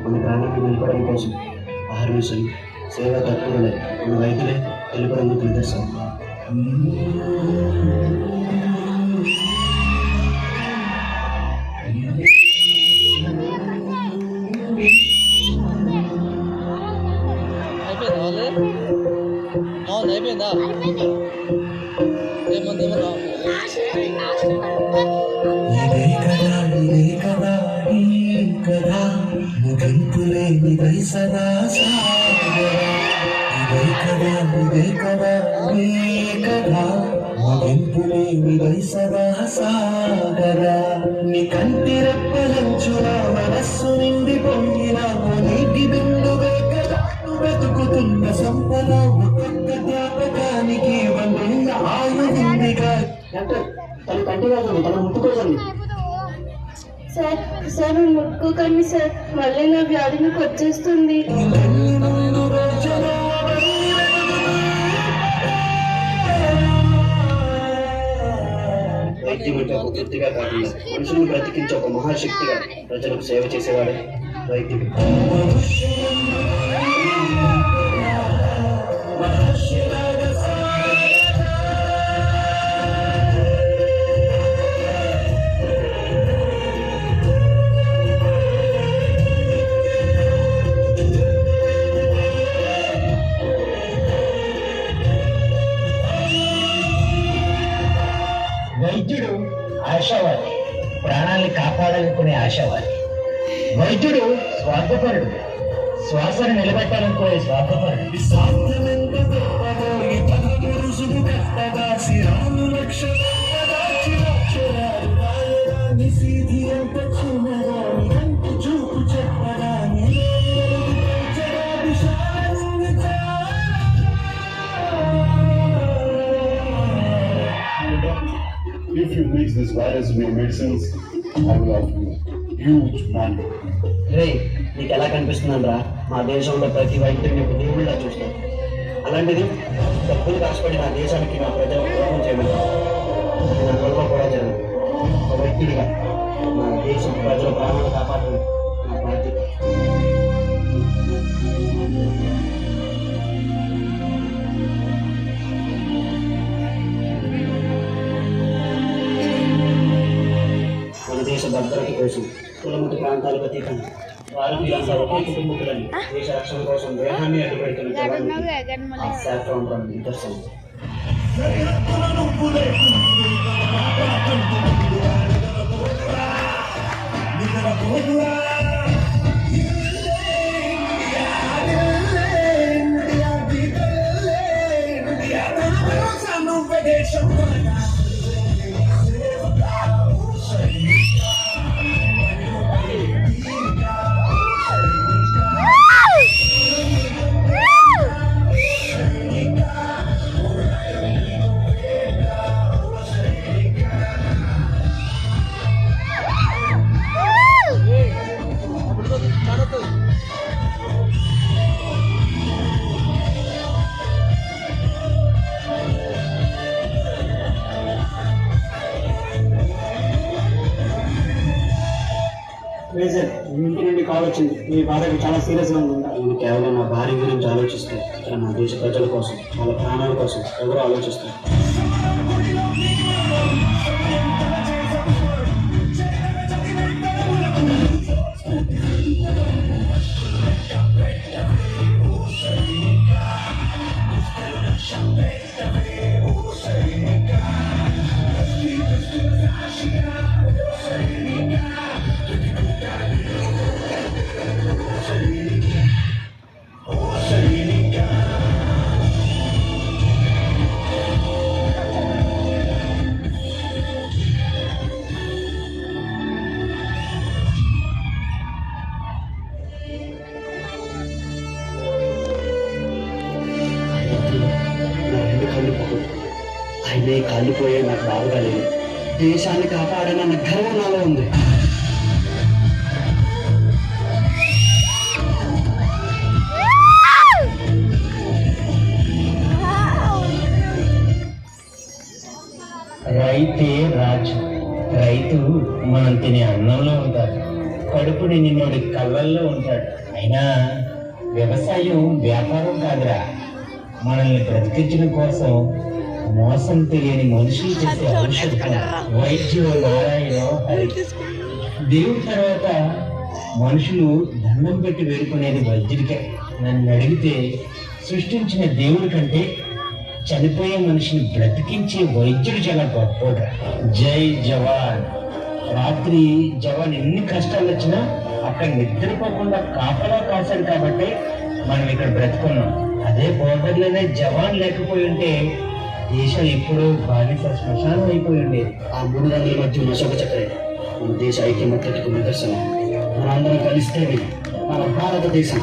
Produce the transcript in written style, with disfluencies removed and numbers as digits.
మన ప్రాణాన్ని నిలపడం కోసం ఆహార్నిశలు సేవా తత్పరులే మన వైద్యులే తెలుపడానికి నిదర్శనం. అయిపోయిందా? నీ కంటి రెప్పలంచున మనస్సు నిండి పొంగిన నీటి బిందువే కదా వెతుకుతున్న సంపద ఒక్కొక్క జ్ఞాపకానికి వంద ఆయుధిగా తన కంటి కాదు తన ముట్టుకోదండి. సార్ ముట్టుకోకండి సార్, మళ్ళీ నా వ్యాధి మీకు వచ్చేస్తుంది. వైద్యం అంటే ఒక వృత్తిగా కాకుండా మనుషులను బ్రతికించే ఒక మహాశక్తిగా ప్రజలకు సేవ చేసేవాడే వైద్యుడు. వైద్యుడు ఆశావాది, ప్రాణాన్ని కాపాడాలనుకునే ఆశావాది. వైద్యుడు స్వార్థపరుడు, శ్వాసను నిలబెట్టాలనుకునే స్వార్థపరుడు. If you mix this virus with your medicines, I will offer you huge money. రే, నీకు ఎలా కనిపిస్తుందంట్రా? మా దేశంలో ప్రతి వైద్యుడిని ఒక దేవుళ్ళ చూస్తాం. అలాంటిది డబ్బులు కాసుపడి నా దేశానికి నా ప్రజలకు ద్రోహం చేయమంటారు. నా వల్ల కూడా జరగదు. ఒక వ్యక్తిగా నా దేశం ప్రజల ప్రాణాలు కాపాడడం నా బాధ్యత. మన దేశ భద్రత కోసం కులమతి ప్రాంతాలకు అతీతంగా భారతీయులంతా ఒకే కుటుంబకులని దేశ రక్షణ కోసం దేహాన్ని అడ్డుపెడుతున్న నిదర్శనం. ఇంటి నుండి కాల్ వచ్చింది. మీ భార్యకు చాలా సీరియస్గా ఉంది. నేను కేవలం నా భార్య గురించి ఆలోచిస్తే ఇక్కడ నా దేశ ప్రజల కోసం, వాళ్ళ ప్రాణాల కోసం ఎవరో ఆలోచిస్తారు. ఆయనే కాలిపోయే నాకు బాగా లేదు. దేశాన్ని కాపాడనన్న గర్వం నాలో ఉంది. రైతే రాజు. రైతు మనం తినే అన్నంలో ఉంటారు. కడుపు నాయకుడి నిన్నోడి కళ్ళల్లో ఉంటాడు. అయినా వ్యవసాయం వ్యాపారం కాదురా, మనల్ని బ్రతికించడం కోసం మోసం తెలియని మనుషులు చేసే ఔషధం. వైద్యో నారాయణో హరి. దేవుడి తర్వాత మనుషులు దండం పెట్టి వేడుకునేది వైద్యుడికే. నన్ను అడిగితే సృష్టించిన దేవుడి కంటే చనిపోయే మనిషిని బ్రతికించే వైద్యుడు చాలా గొప్పగా. జై జవాన్. రాత్రి జవాన్ ఎన్ని కష్టాలు వచ్చినా అక్కడ నిద్రపోకుండా కాపలా కాశాడు కాబట్టి మనం ఇక్కడ బ్రతుకున్నాం. అదే బోర్డర్లోనే జవాన్ లేకపోయి ఉంటే దేశం ఎప్పుడూ బానిస శ్మశానం అయిపోయి ఉండేది. ఆ 3 రంగుల మధ్య ఉన్న శోభ చక్రం మన దేశ ఐక్యమత్యకు నిదర్శనం. మనందరం కలిస్తేనే మన భారతదేశం.